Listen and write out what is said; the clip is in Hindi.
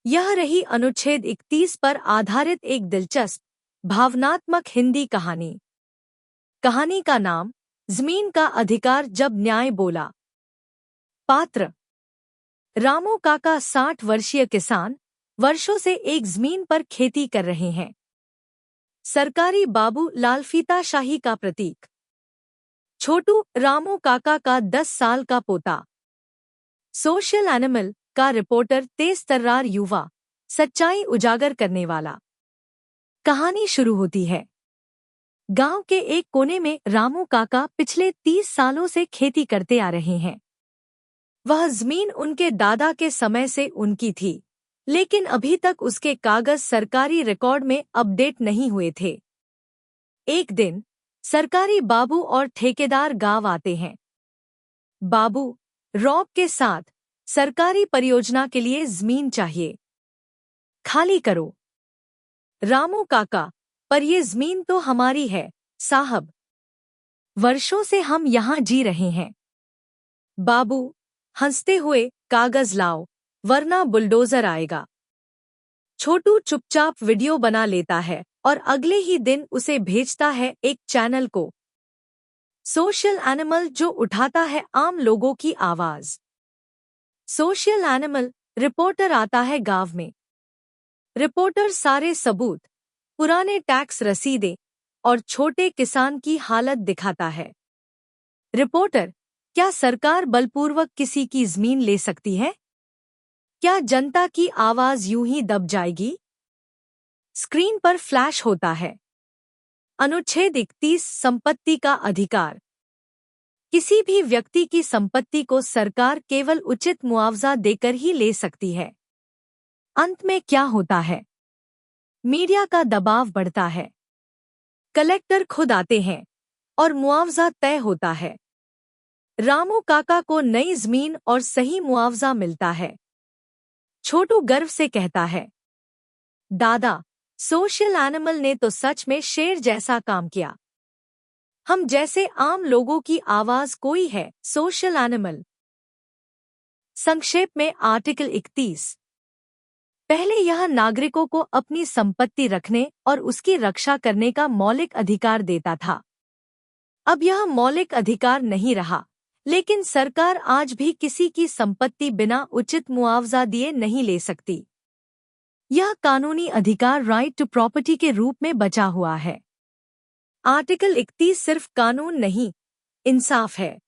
यह रही अनुच्छेद 31 पर आधारित एक दिलचस्प भावनात्मक हिंदी कहानी। कहानी का नाम जमीन का अधिकार जब न्याय बोला। पात्र रामू काका 60 वर्षीय किसान, वर्षों से एक जमीन पर खेती कर रहे हैं। सरकारी बाबू लालफीता शाही का प्रतीक। छोटू रामू काका का 10 साल का पोता। सोशल एनिमल का रिपोर्टर, तेज तर्रार युवा, सच्चाई उजागर करने वाला। कहानी शुरू होती है। गांव के एक कोने में रामू काका पिछले 30 सालों से खेती करते आ रहे हैं। वह जमीन उनके दादा के समय से उनकी थी, लेकिन अभी तक उसके कागज सरकारी रिकॉर्ड में अपडेट नहीं हुए थे। एक दिन सरकारी बाबू और ठेकेदार गांव आते हैं। बाबू रौब के साथ, सरकारी परियोजना के लिए जमीन चाहिए, खाली करो। रामू काका, पर ये जमीन तो हमारी है साहब, वर्षों से हम यहाँ जी रहे हैं। बाबू हंसते हुए, कागज लाओ वरना बुलडोजर आएगा। छोटू चुपचाप वीडियो बना लेता है और अगले ही दिन उसे भेजता है एक चैनल को। सोशल एनिमल, जो उठाता है आम लोगों की आवाज। सोशल एनिमल रिपोर्टर आता है गांव में। रिपोर्टर सारे सबूत, पुराने टैक्स रसीदें और छोटे किसान की हालत दिखाता है। रिपोर्टर, क्या सरकार बलपूर्वक किसी की जमीन ले सकती है? क्या जनता की आवाज यूं ही दब जाएगी? स्क्रीन पर फ्लैश होता है। अनुच्छेद 31, संपत्ति का अधिकार। किसी भी व्यक्ति की संपत्ति को सरकार केवल उचित मुआवजा देकर ही ले सकती है। अंत में क्या होता है? मीडिया का दबाव बढ़ता है। कलेक्टर खुद आते हैं और मुआवजा तय होता है। रामू काका को नई जमीन और सही मुआवजा मिलता है। छोटू गर्व से कहता है, दादा, सोशल एनिमल ने तो सच में शेर जैसा काम किया। हम जैसे आम लोगों की आवाज कोई है। Social animal. संक्षेप में आर्टिकल 31 पहले यह नागरिकों को अपनी संपत्ति रखने और उसकी रक्षा करने का मौलिक अधिकार देता था। अब यह मौलिक अधिकार नहीं रहा, लेकिन सरकार आज भी किसी की संपत्ति बिना उचित मुआवजा दिए नहीं ले सकती। यह कानूनी अधिकार राइट टू प्रॉपर्टी के रूप में बचा हुआ है। आर्टिकल 31 सिर्फ कानून नहीं, इंसाफ है।